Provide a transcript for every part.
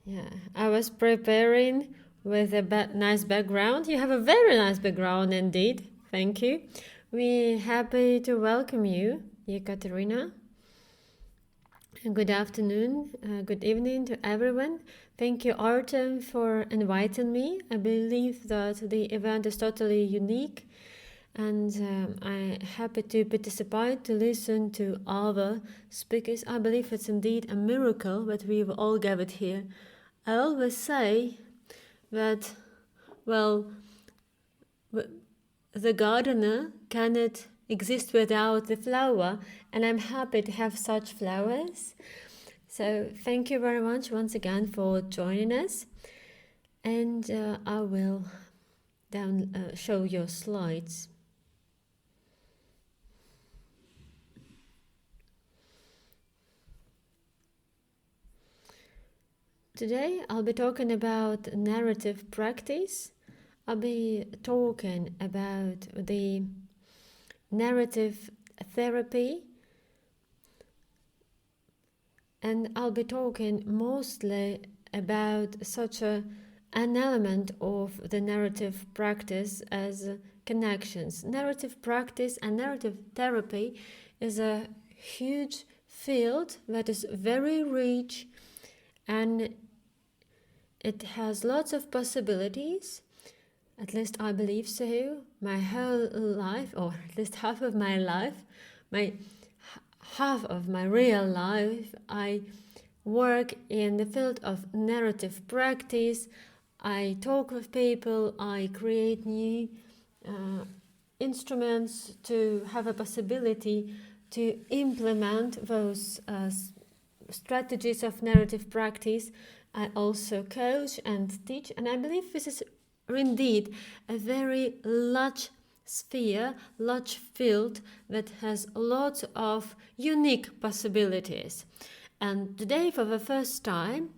Yeah, I was preparing with a nice background. You have a very nice background indeed. Thank you. We're happy to welcome you, Ekaterina. Good afternoon, good evening to everyone. Thank you, Artem, for inviting me. I believe that the event is totally unique, and I'm happy to participate, to listen to other speakers. I believe it's indeed a miracle that we've all gathered here. I always say that, well, the gardener cannot exist without the flower, and I'm happy to have such flowers. So thank you very much once again for joining us, and I will show your slides. Today I'll be talking about narrative practice. I'll be talking about the narrative therapy, and I'll be talking mostly about such an element of the narrative practice as connections. Narrative practice and narrative therapy is a huge field that is very rich, and it has lots of possibilities. At least I believe so. My whole life, or at least half of my life, half of my real life, I work in the field of narrative practice. I talk with people, I create new instruments to have a possibility to implement those strategies of narrative practice. I also coach and teach, and I believe this is indeed a very large sphere, large field that has lots of unique possibilities. And today, for the first time,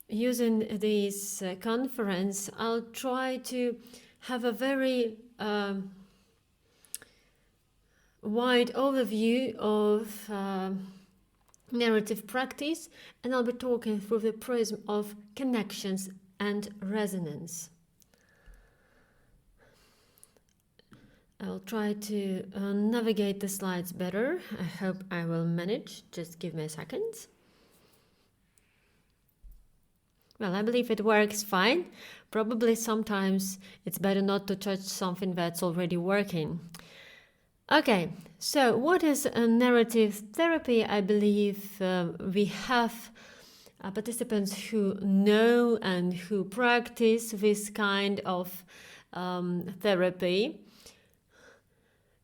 using this conference, I'll try to have a very wide overview of narrative practice, and I'll be talking through the prism of connections and resonance. I'll try to navigate the slides better. I hope I will manage. Just give me a second. Well, I believe it works fine. Probably sometimes it's better not to touch something that's already working. Okay, so what is a narrative therapy? I believe we have participants who know and who practice this kind of therapy.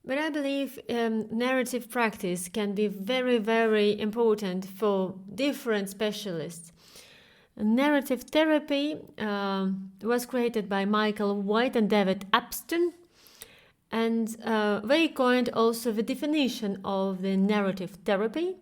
But I believe narrative practice can be very, very important for different specialists. Narrative therapy was created by Michael White and David Epstein, and they coined also the definition of the narrative therapy.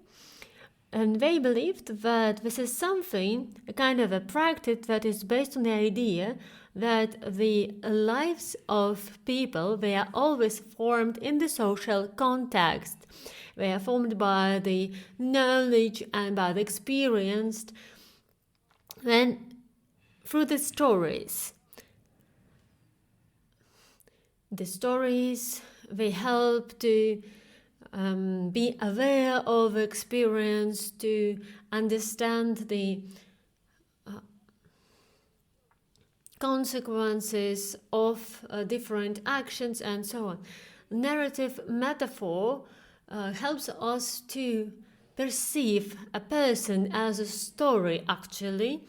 And they believed that this is something, a kind of a practice that is based on the idea that the lives of people, they are always formed in the social context. They are formed by the knowledge and by the experience, and through the stories. The stories, they help to be aware of experience, to understand the consequences of different actions and so on. Narrative metaphor helps us to perceive a person as a story actually,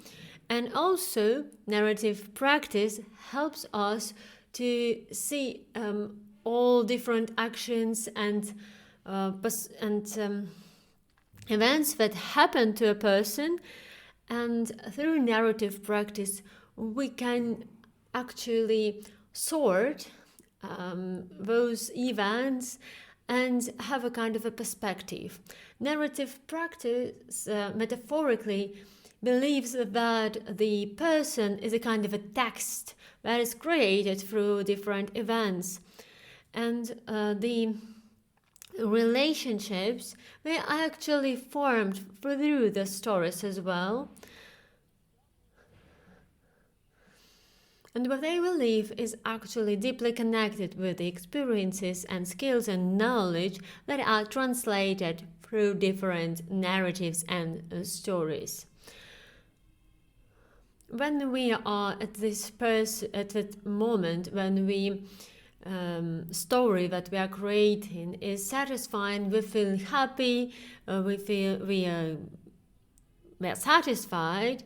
and also narrative practice helps us to see all different actions and events that happen to a person, and through narrative practice we can actually sort those events and have a kind of a perspective. Narrative practice metaphorically believes that the person is a kind of a text that is created through different events, and the relationships, they are actually formed through the stories as well. And what they believe is actually deeply connected with the experiences and skills and knowledge that are translated through different narratives and stories. When we are at at that moment, when we story that we are creating is satisfying, we feel happy, we are satisfied.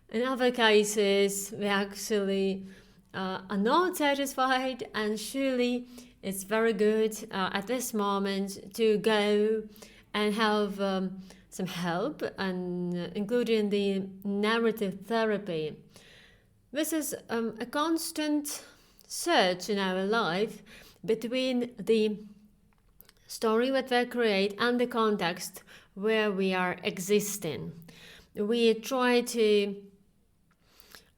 In other cases, we actually are not satisfied, and surely it's very good at this moment to go and have some help, and including the narrative therapy. This is a constant search in our life between the story that we create and the context where we are existing. We try to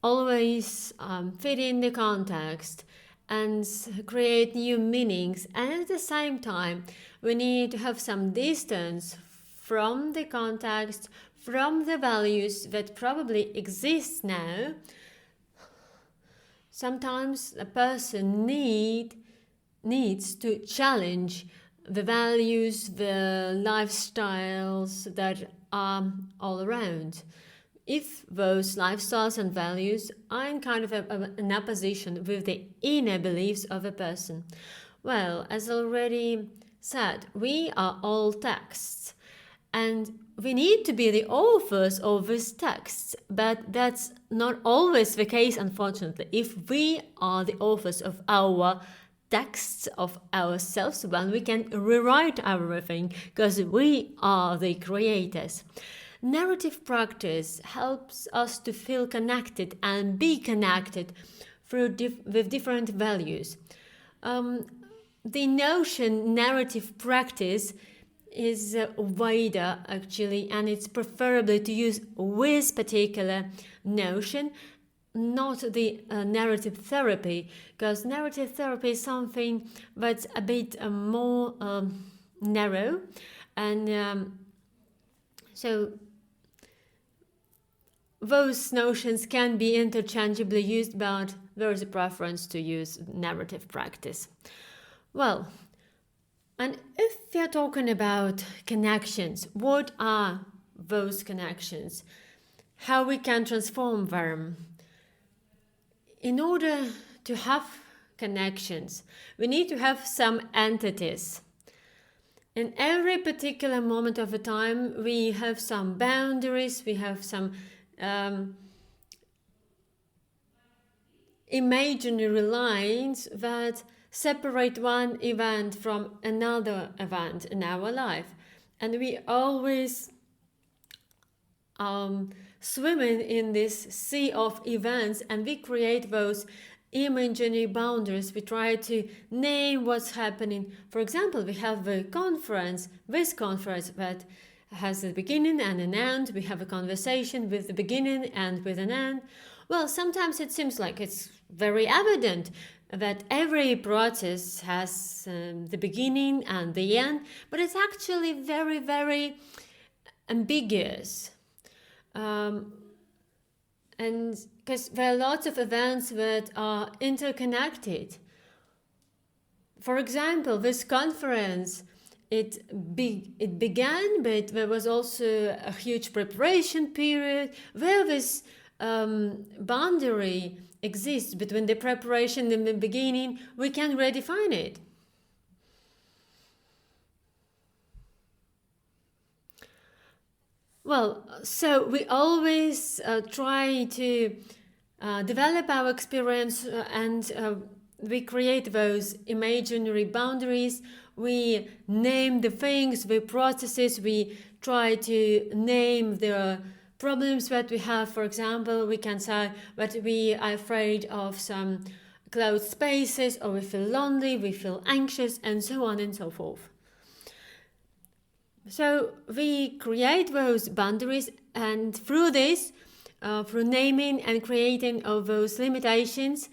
always fit in the context and create new meanings, and at the same time we need to have some distance from the context, from the values that probably exist now. Sometimes a person needs to challenge the values, the lifestyles that are all around. If those lifestyles and values are in kind of an opposition with the inner beliefs of a person. Well, as already said, we are all texts, and we need to be the authors of these texts, but that's not always the case, unfortunately. If we are the authors of our texts of ourselves, then we can rewrite everything because we are the creators. Narrative practice helps us to feel connected and be connected with different values. The notion narrative practice is wider actually, and it's preferable to use with particular notion, not the narrative therapy, because narrative therapy is something that's a bit more narrow, and so those notions can be interchangeably used, but there is a preference to use narrative practice. Well, and if we are talking about connections, what are those connections? How we can transform them? In order to have connections, we need to have some entities. In every particular moment of the time, we have some boundaries, we have some imaginary lines that separate one event from another event in our life. And we always swimming in this sea of events, and we create those imaginary boundaries. We try to name what's happening. For example, we have this conference that has a beginning and an end. We have a conversation with the beginning and with an end. Well, sometimes it seems like it's very evident that every process has the beginning and the end, but it's actually very, very ambiguous. And because there are lots of events that are interconnected. For example, this conference, it began, but there was also a huge preparation period where this boundary exists between the preparation and the beginning. We can redefine it. Well, so we always try to develop our experience and we create those imaginary boundaries. We name the things, the processes, we try to name the problems that we have. For example, we can say that we are afraid of some closed spaces, or we feel lonely, we feel anxious, and so on and so forth. So we create those boundaries, and through this, through naming and creating of those limitations,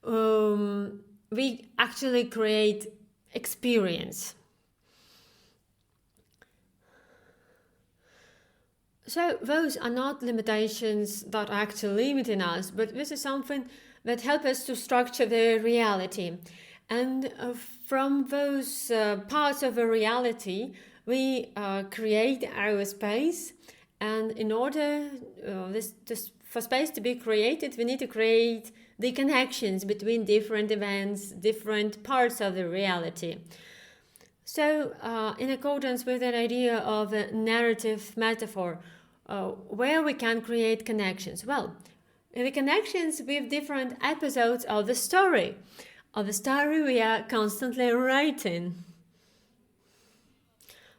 we actually create experience. So those are not limitations that are actually limiting us, but this is something that help us to structure the reality. And from those parts of the reality, we create our space. And in order for space to be created, we need to create the connections between different events, different parts of the reality. So, in accordance with that idea of a narrative metaphor, where we can create connections? Well, the connections with different episodes of the story. Of the story we are constantly writing.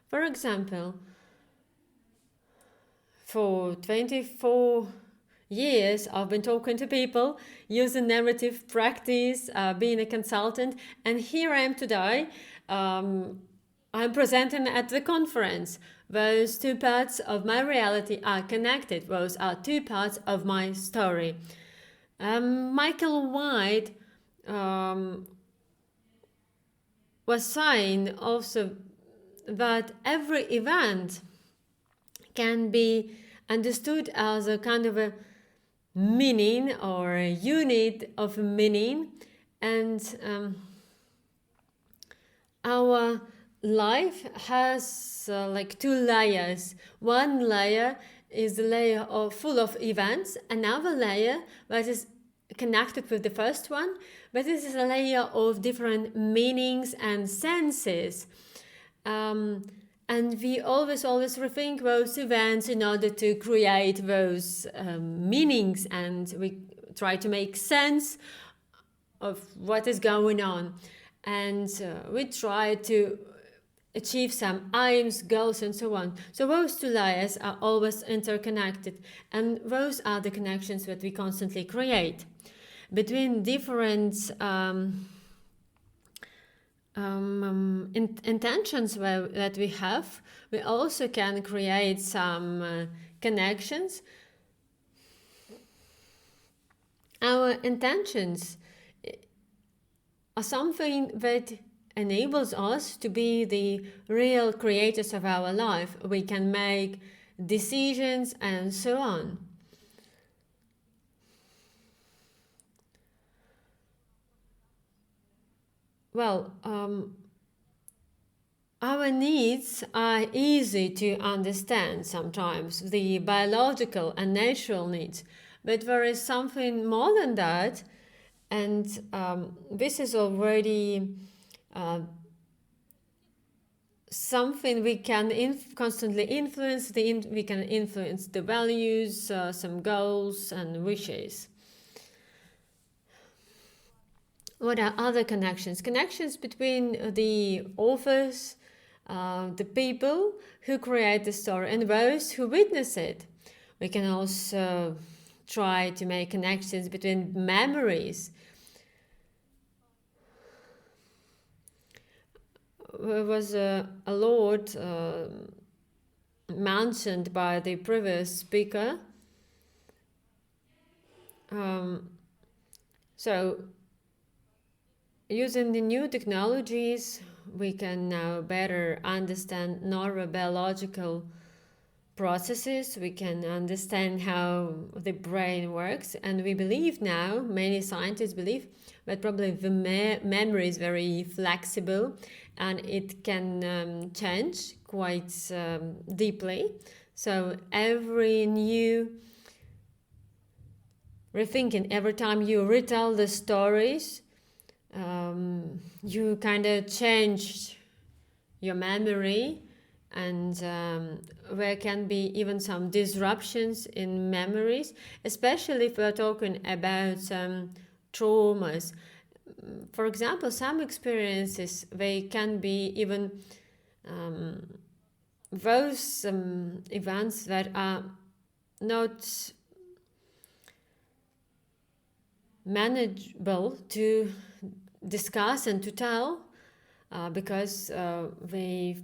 For example, for 24 years, I've been talking to people, using narrative practice, being a consultant, and here I am today. I'm presenting at the conference. Those two parts of my reality are connected. Those are two parts of my story. Michael White was saying also that every event can be understood as a kind of a meaning or a unit of meaning, and our life has like two layers. One layer is the layer of full of events, another layer that is connected with the first one, but this is a layer of different meanings and senses. And we always rethink those events in order to create those meanings, and we try to make sense of what is going on. And we try to achieve some aims, goals, and so on. So those two layers are always interconnected, and those are the connections that we constantly create between different intentions that we have. We also can create some connections. Our intentions are something that enables us to be the real creators of our life. We can make decisions and so on. Well, our needs are easy to understand sometimes, the biological and natural needs, but there is something more than that, and this is already something we can constantly influence. We can influence the values, some goals and wishes. What are other connections? Connections between the authors, the people who create the story, and those who witness it. We can also try to make connections between memories. There was a Lord mentioned by the previous speaker. So using the new technologies, we can now better understand neurobiological processes. We can understand how the brain works, and we believe now, many scientists believe, that probably the memory is very flexible and it can change quite deeply. So every new rethinking, every time you retell the stories, you kind of change your memory, and there can be even some disruptions in memories, especially if we're talking about traumas. For example, some experiences, they can be even those events that are not manageable to discuss and to tell because they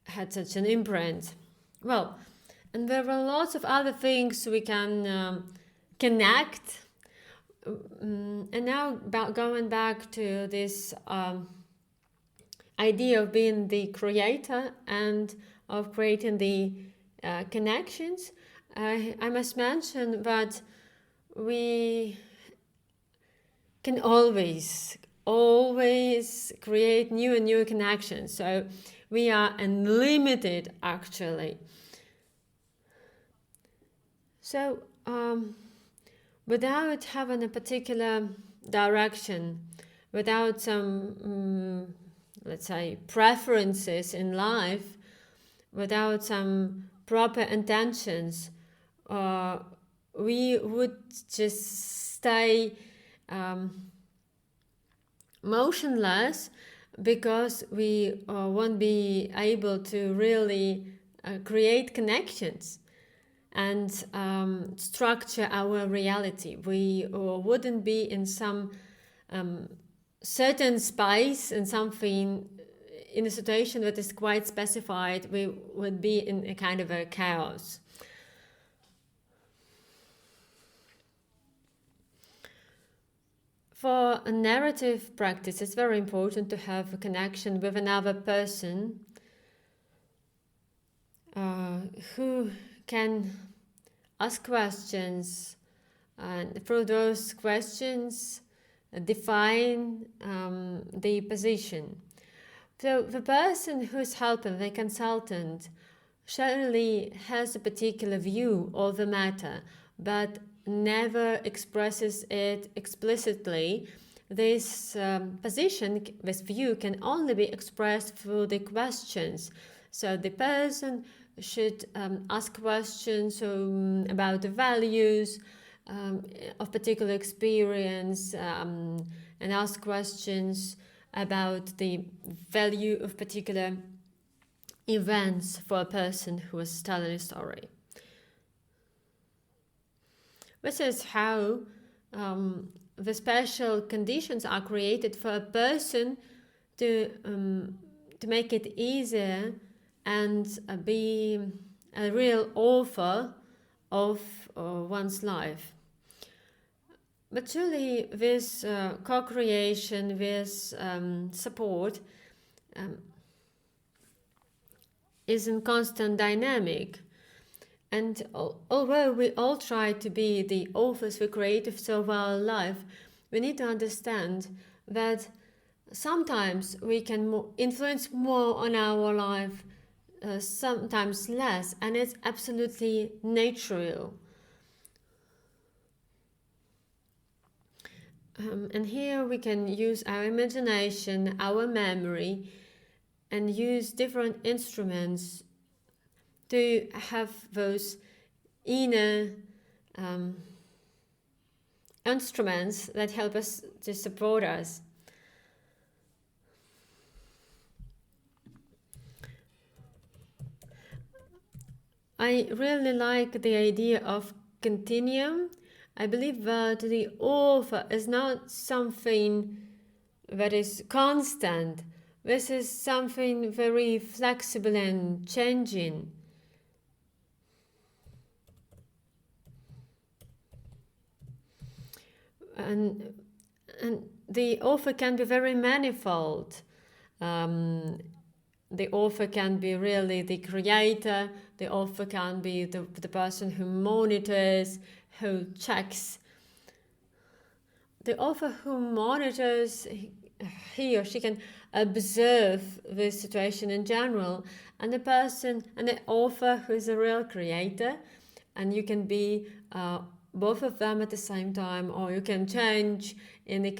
had such an imprint. Well, and there are lots of other things we can connect. And now going back to this idea of being the creator and of creating the connections, I must mention that we can always create new and new connections. So we are unlimited actually. So without having a particular direction, without some let's say preferences in life, without some proper intentions, we would just stay motionless, because we won't be able to really create connections and structure our reality. We wouldn't be in some certain space and something in a situation that is quite specified. We would be in a kind of a chaos. For a narrative practice, it's very important to have a connection with another person who can ask questions, and through those questions define the position. So the person who's helping, the consultant, surely has a particular view of the matter, but never expresses it explicitly. This position, this view, can only be expressed through the questions. So the person should ask questions about the values of particular experience, and ask questions about the value of particular events for a person who is telling a story. This is how the special conditions are created for a person to make it easier and be a real author of one's life. But truly, this co-creation, this support is in constant dynamic. And although we all try to be the authors, the creatives of our life, we need to understand that sometimes we can influence more on our life, sometimes less, and it's absolutely natural. And here we can use our imagination, our memory, and use different instruments to have those inner instruments that help us, to support us. I really like the idea of continuum. I believe that the author is not something that is constant. This is something very flexible and changing. And the author can be very manifold. The author can be really the creator. The author can be the person who monitors, who checks. The author who monitors, he or she can observe the situation in general, and the author who is a real creator, and you can be both of them at the same time, or you can change in the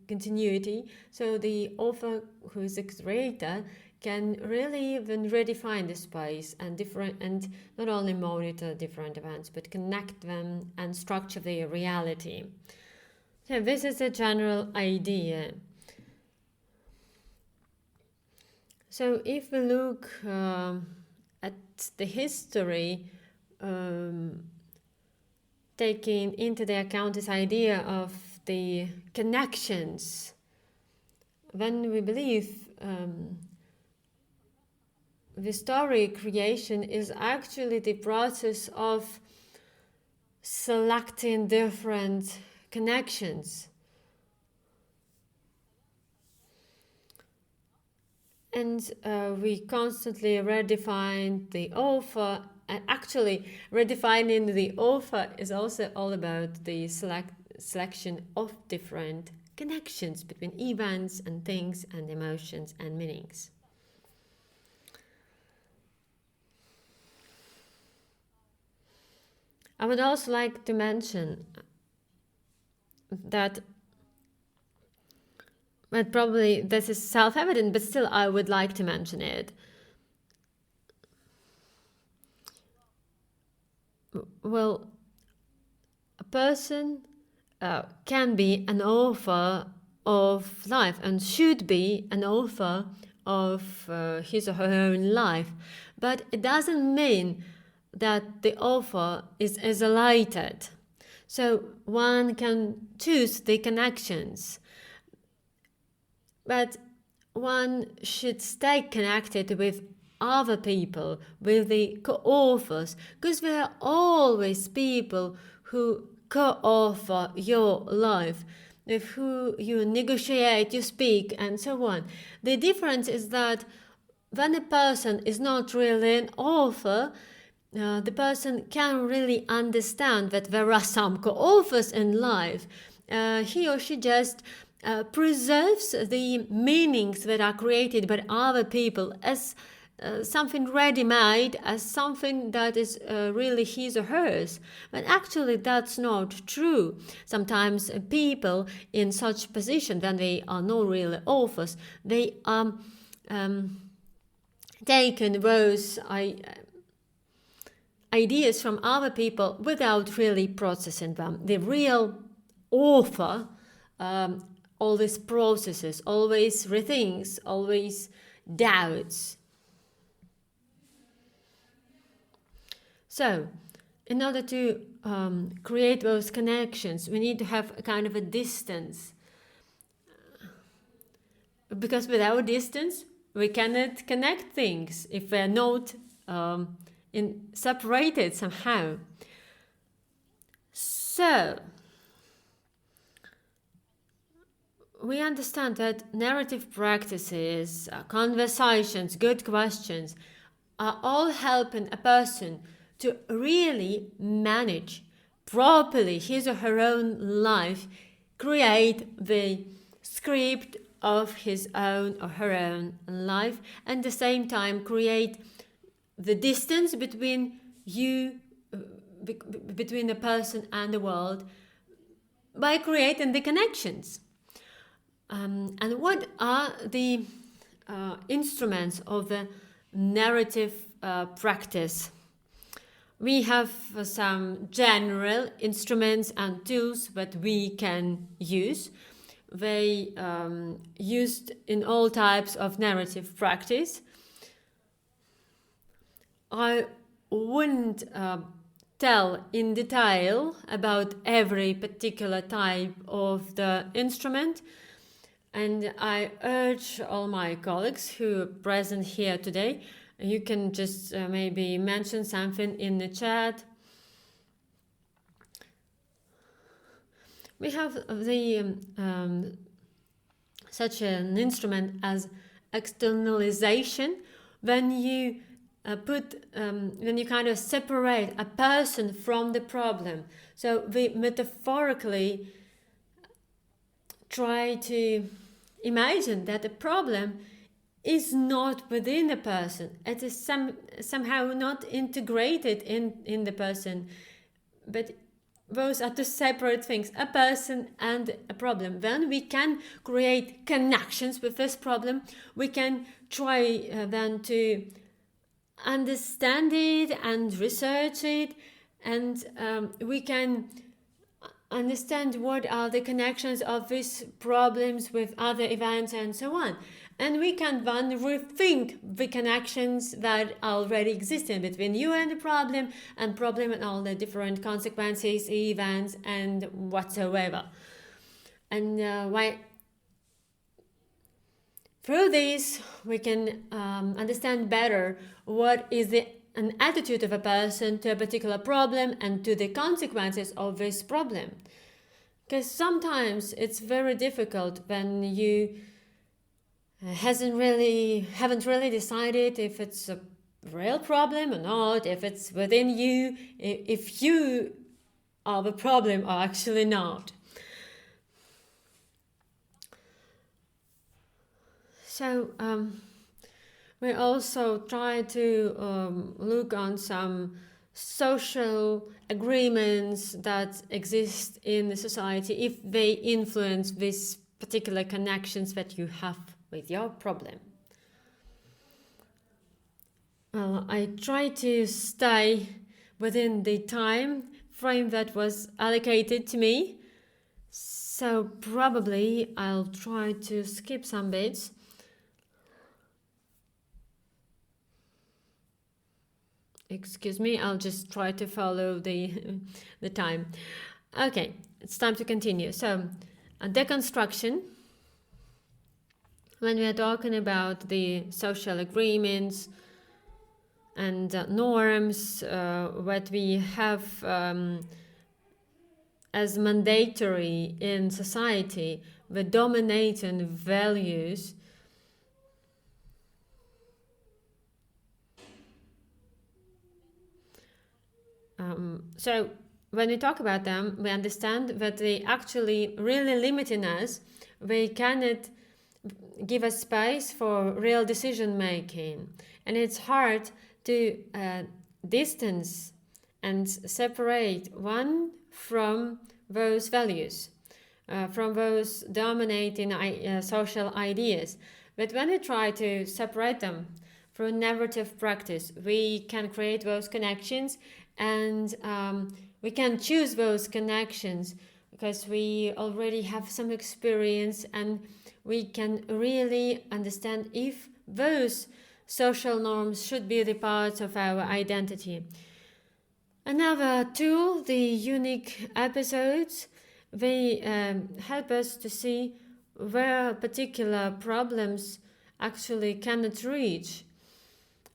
continuity. So the author who is a creator can really even redefine the space and not only monitor different events, but connect them and structure their reality. So this is a general idea. So if we look at the history, taking into the account this idea of the connections, then we believe the story creation is actually the process of selecting different connections. And we constantly redefine the author. And actually, redefining the author is also all about the selection of different connections between events and things and emotions and meanings. I would also like to mention that, but probably this is self-evident, but still I would like to mention it. Well, a person can be an author of life and should be an author of his or her own life, but it doesn't mean that the author is isolated. So one can choose the connections, but one should stay connected with other people, with the co-authors, because there are always people who co-author your life, with who you negotiate, you speak, and so on. The difference is that when a person is not really an author, the person can really understand that there are some co-authors in life. He or she just preserves the meanings that are created by other people as something ready-made, as something that is really his or hers. But actually that's not true. Sometimes people in such position, when they are not really authors, they taken those ideas from other people without really processing them. The real author always processes, always rethinks, always doubts. So, in order to create those connections, we need to have a kind of a distance. Because without distance, we cannot connect things if we're not separated somehow. So, we understand that narrative practices, conversations, good questions are all helping a person to really manage properly his or her own life, create the script of his own or her own life, and at the same time create the distance between you, between the person and the world, by creating the connections. And what are the instruments of the narrative practice? We have some general instruments and tools that we can use. They used in all types of narrative practice. I wouldn't tell in detail about every particular type of the instrument, and I urge all my colleagues who are present here today, you can just maybe mention something in the chat. We have the such an instrument as externalization, when you when you kind of separate a person from the problem. So we metaphorically try to imagine that the problem is not within the person. It is somehow not integrated in the person, but those are two separate things, a person and a problem. Then we can create connections with this problem. We can try then to understand it and research it, and we can understand what are the connections of these problems with other events and so on. And we can then rethink the connections that already existed between you and the problem and all the different consequences, events, and whatsoever. And through this, we can understand better what is an attitude of a person to a particular problem and to the consequences of this problem. Because sometimes it's very difficult when you haven't really decided if it's a real problem or not, if it's within you, if you are the problem or actually not. So we also try to look on some social agreements that exist in the society if they influence these particular connections that you have with your problem. Well, I try to stay within the time frame that was allocated to me, so probably I'll try to skip some bits. Excuse me, I'll just try to follow the the time. Okay, it's time to continue. So, deconstruction. When we are talking about the social agreements and norms, what we have as mandatory in society, the dominating values. So when we talk about them, we understand that they actually really limiting us. They cannot give us space for real decision making, and it's hard to distance and separate one from those values, from those dominating social ideas. But when we try to separate them through narrative practice, we can create those connections, and we can choose those connections because we already have some experience, and we can really understand if those social norms should be the parts of our identity. Another tool, the unique episodes, they help us to see where particular problems actually cannot reach.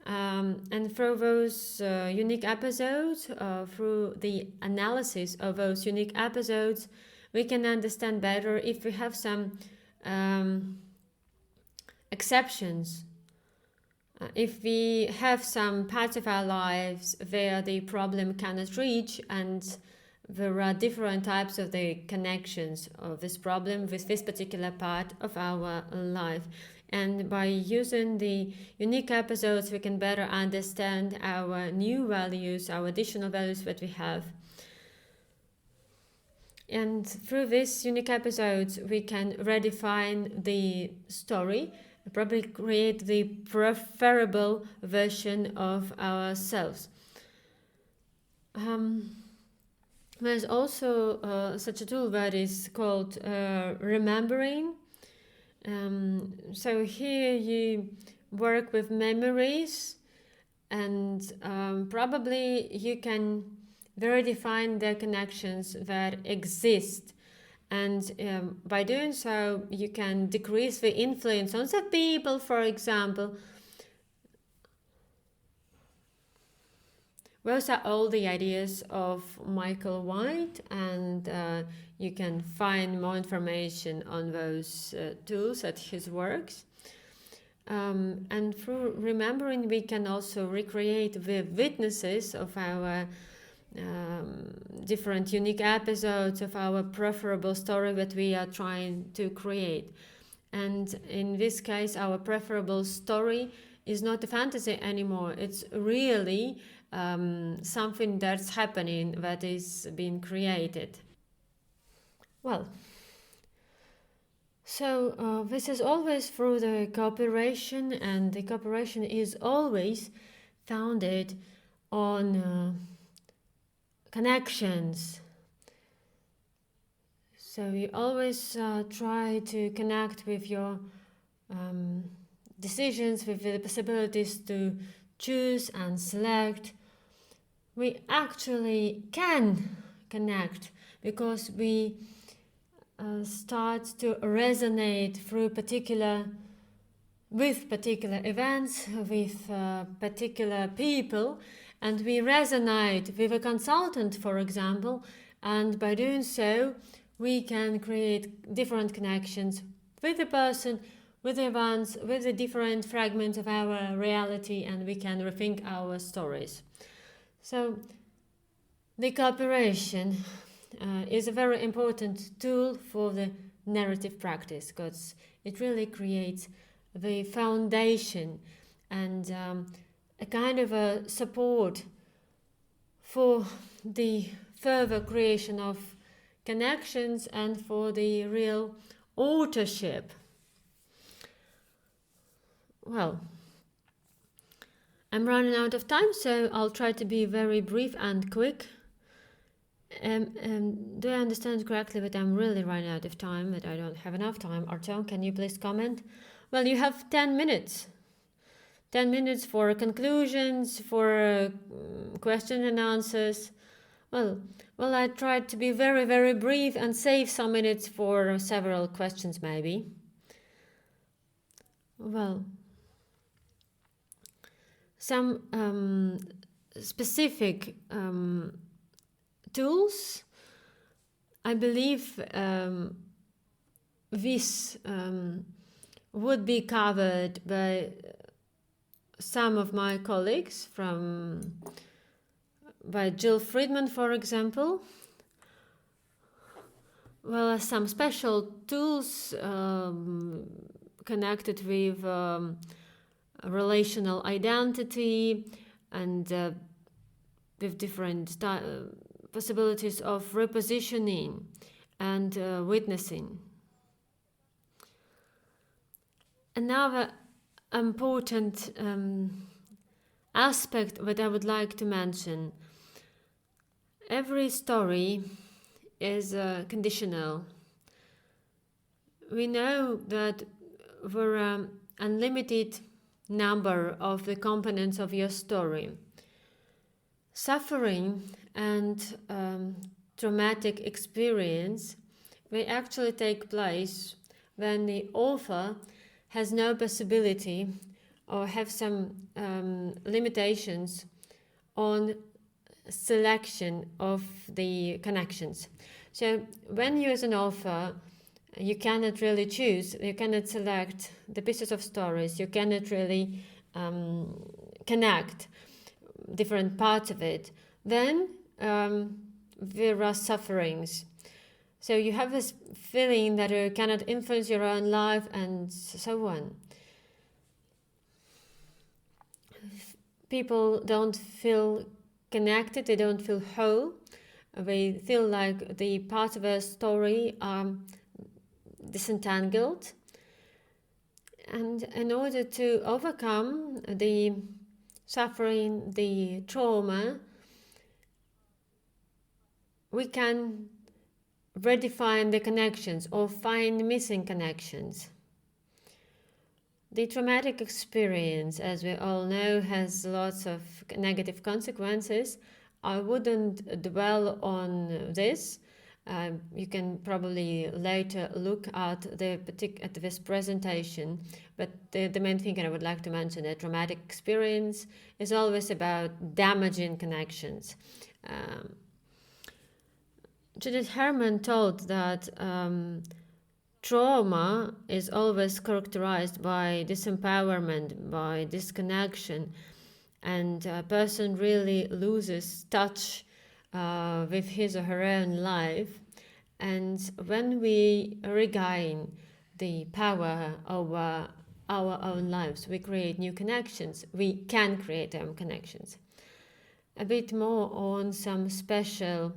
And through those unique episodes, through the analysis of those unique episodes, we can understand better if we have some exceptions. If we have some parts of our lives where the problem cannot reach, and there are different types of the connections of this problem with this particular part of our life. And by using the unique episodes, we can better understand our new values, our additional values that we have. And through these unique episodes, we can redefine the story, probably create the preferable version of ourselves. There's also such a tool that is called remembering. So here you work with memories, and probably you can very define the connections that exist, and by doing so you can decrease the influence on the people. For example, those are all the ideas of Michael White, and you can find more information on those tools at his works. And through remembering, we can also recreate the witnesses of our different unique episodes of our preferable story that we are trying to create. And in this case, our preferable story is not a fantasy anymore. It's really something that's happening, that is being created. Well, so this is always through the cooperation, and the cooperation is always founded on connections. So you always try to connect with your decisions, with the possibilities to choose and select. We actually can connect because we start to resonate with particular events, with particular people, and we resonate with a consultant, for example, and by doing so we can create different connections with the person, with the events, with the different fragments of our reality, and we can rethink our stories. So the cooperation is a very important tool for the narrative practice, because it really creates the foundation and a kind of a support for the further creation of connections and for the real authorship. Well, I'm running out of time, so I'll try to be very brief and quick. Do I understand correctly that I'm really running out of time, that I don't have enough time? Artem, can you please comment? Well, you have 10 minutes. 10 minutes for conclusions, for questions and answers. Well, I tried to be very, very brief and save some minutes for several questions, maybe. Well, some specific tools. I believe this would be covered by some of my colleagues by Jill Friedman, for example. Well, some special tools connected with relational identity and with different possibilities of repositioning and witnessing. Another important aspect that I would like to mention: every story is conditional. We know that there are unlimited number of the components of your story. Suffering and traumatic experience may actually take place when the author has no possibility or have some limitations on selection of the connections. So when you as an author, you cannot really choose, you cannot select the pieces of stories, you cannot really connect different parts of it, then there are sufferings. So you have this feeling that you cannot influence your own life and so on. People don't feel connected, they don't feel whole, they feel like the parts of a story are disentangled. And in order to overcome the suffering, the trauma, we can redefine the connections or find missing connections. The traumatic experience, as we all know, has lots of negative consequences. I wouldn't dwell on this. You can probably later look at this presentation, but the main thing I would like to mention, that traumatic experience is always about damaging connections. Judith Herman taught that trauma is always characterized by disempowerment, by disconnection, and a person really loses touch with his or her own life. And when we regain the power over our own lives, we create new connections. We can create our own connections. A bit more on some special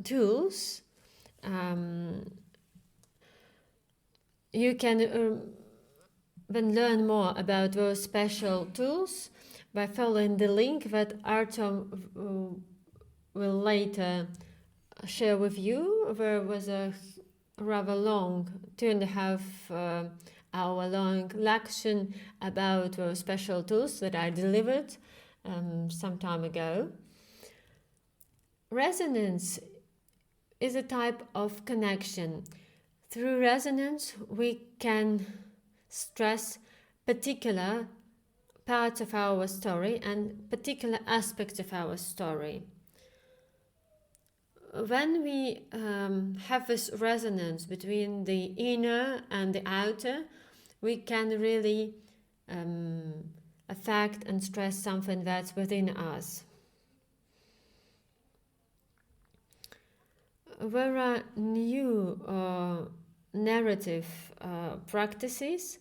tools. You can then learn more about those special tools by following the link that Artem will later share with you. There was a rather long, 2.5 hour long lecture about those special tools that I delivered some time ago. Resonance is a type of connection. Through resonance, we can stress particular parts of our story and particular aspects of our story. When we have this resonance between the inner and the outer, we can really affect and stress something that's within us. There are new narrative practices.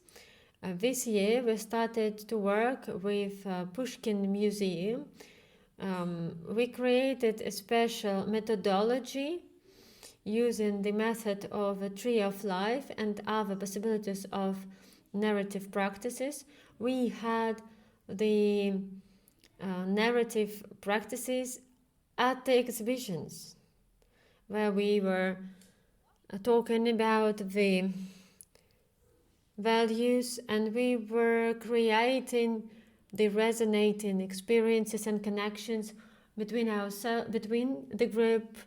This year we started to work with Pushkin Museum. We created a special methodology using the method of a tree of life and other possibilities of narrative practices. We had the narrative practices at the exhibitions where we were talking about the values, and we were creating the resonating experiences and connections between between the group,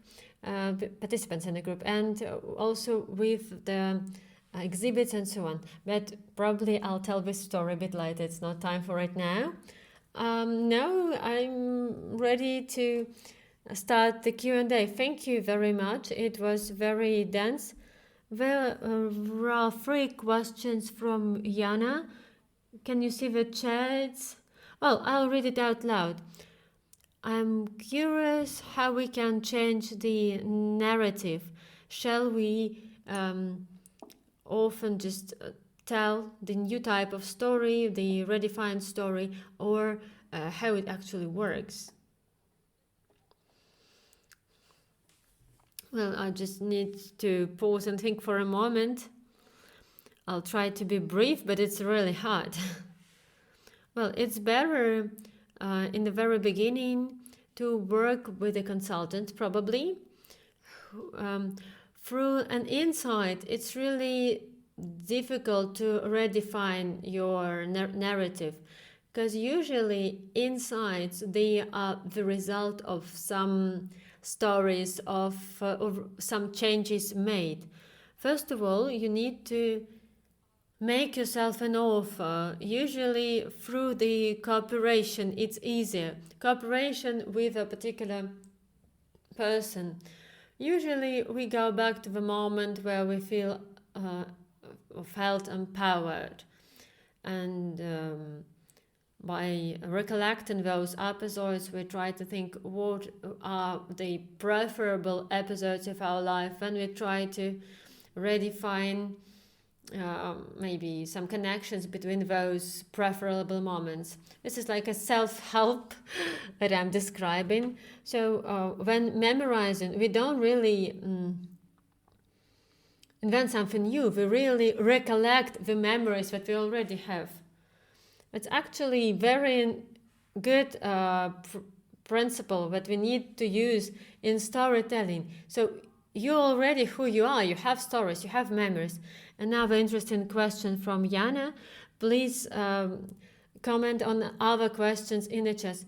the participants in the group, and also with the exhibits and so on. But probably I'll tell this story a bit later. It's not time for it now. Now I'm ready to start the Q&A. Thank you very much. It was very dense. There are 3 questions from Jana. Can you see the chats? Well, I'll read it out loud. I'm curious how we can change the narrative. Shall we often just tell the new type of story, the redefined story, or how it actually works? Well, I just need to pause and think for a moment. I'll try to be brief, but it's really hard. Well, it's better in the very beginning to work with a consultant, probably. Through an insight, it's really difficult to redefine your narrative, because usually insights, they are the result of some stories of some changes made. First of all, you need to make yourself an author. Usually through the cooperation, it's easier. Cooperation with a particular person. Usually we go back to the moment where we felt empowered, and by recollecting those episodes, we try to think what are the preferable episodes of our life, and we try to redefine maybe some connections between those preferable moments. This is like a self-help that I'm describing. So when memorizing, we don't really invent something new. We really recollect the memories that we already have. It's actually very good principle that we need to use in storytelling. So you're already who you are. You have stories, you have memories. Another interesting question from Jana. Please comment on other questions in the chat.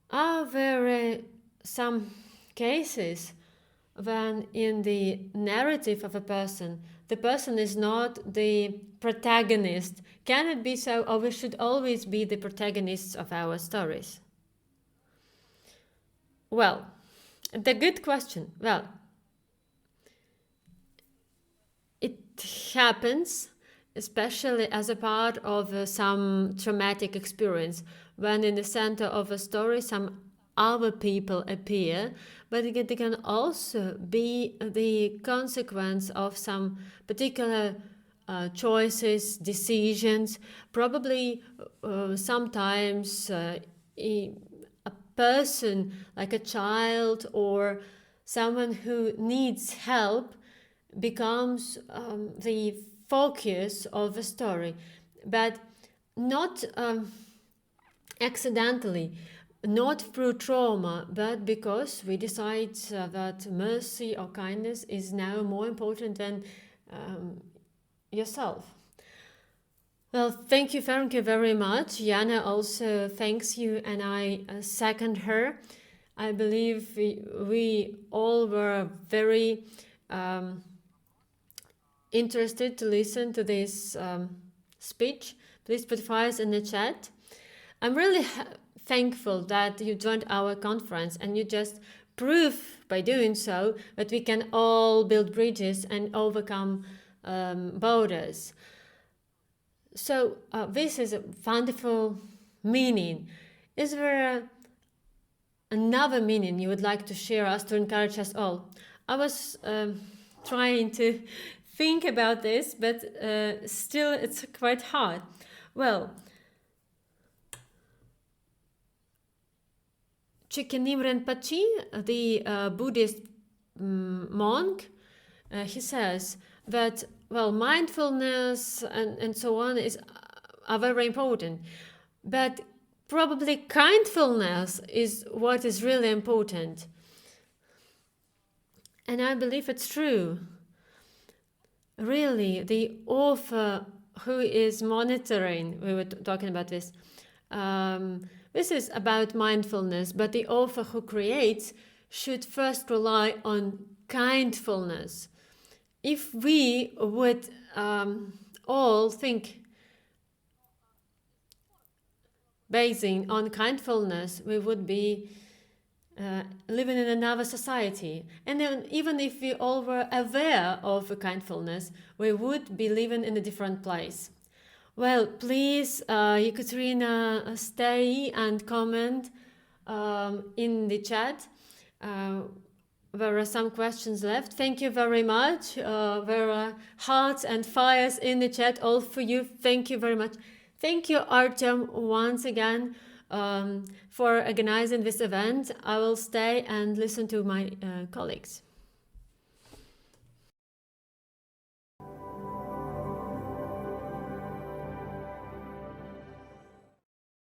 Are there some cases when in the narrative of a person, the person is not the protagonist? Can it be so, or we should always be the protagonists of our stories? Well, the good question. Well, it happens, especially as a part of some traumatic experience, when in the center of a story some other people appear, but it can also be the consequence of some particular choices, decisions. Probably sometimes a person, like a child or someone who needs help, becomes the focus of a story, but not accidentally, not through trauma, but because we decide that mercy or kindness is now more important than yourself. Well, thank you, Ferenke, very much. Jana also thanks you, and I second her. I believe we all were very interested to listen to this speech. Please put fires in the chat. I'm really thankful that you joined our conference, and you just prove by doing so that we can all build bridges and overcome borders. So this is a wonderful meaning. Is there another meaning you would like to share us to encourage us all? I was trying to think about this, but still it's quite hard. Well, Chikhanim Rinpoche, the Buddhist monk, he says that, well, mindfulness and so on are very important, but probably kindfulness is what is really important. And I believe it's true. Really, the author who is monitoring, we were talking about this, this is about mindfulness, but the author who creates should first rely on kindfulness. If we would all think basing on kindfulness, we would be living in another society. And then even if we all were aware of kindfulness, we would be living in a different place. Well, please, Ekaterina, stay and comment in the chat. There are some questions left. Thank you very much. There are hearts and fires in the chat, all for you. Thank you very much. Thank you, Artem, once again for organizing this event. I will stay and listen to my colleagues.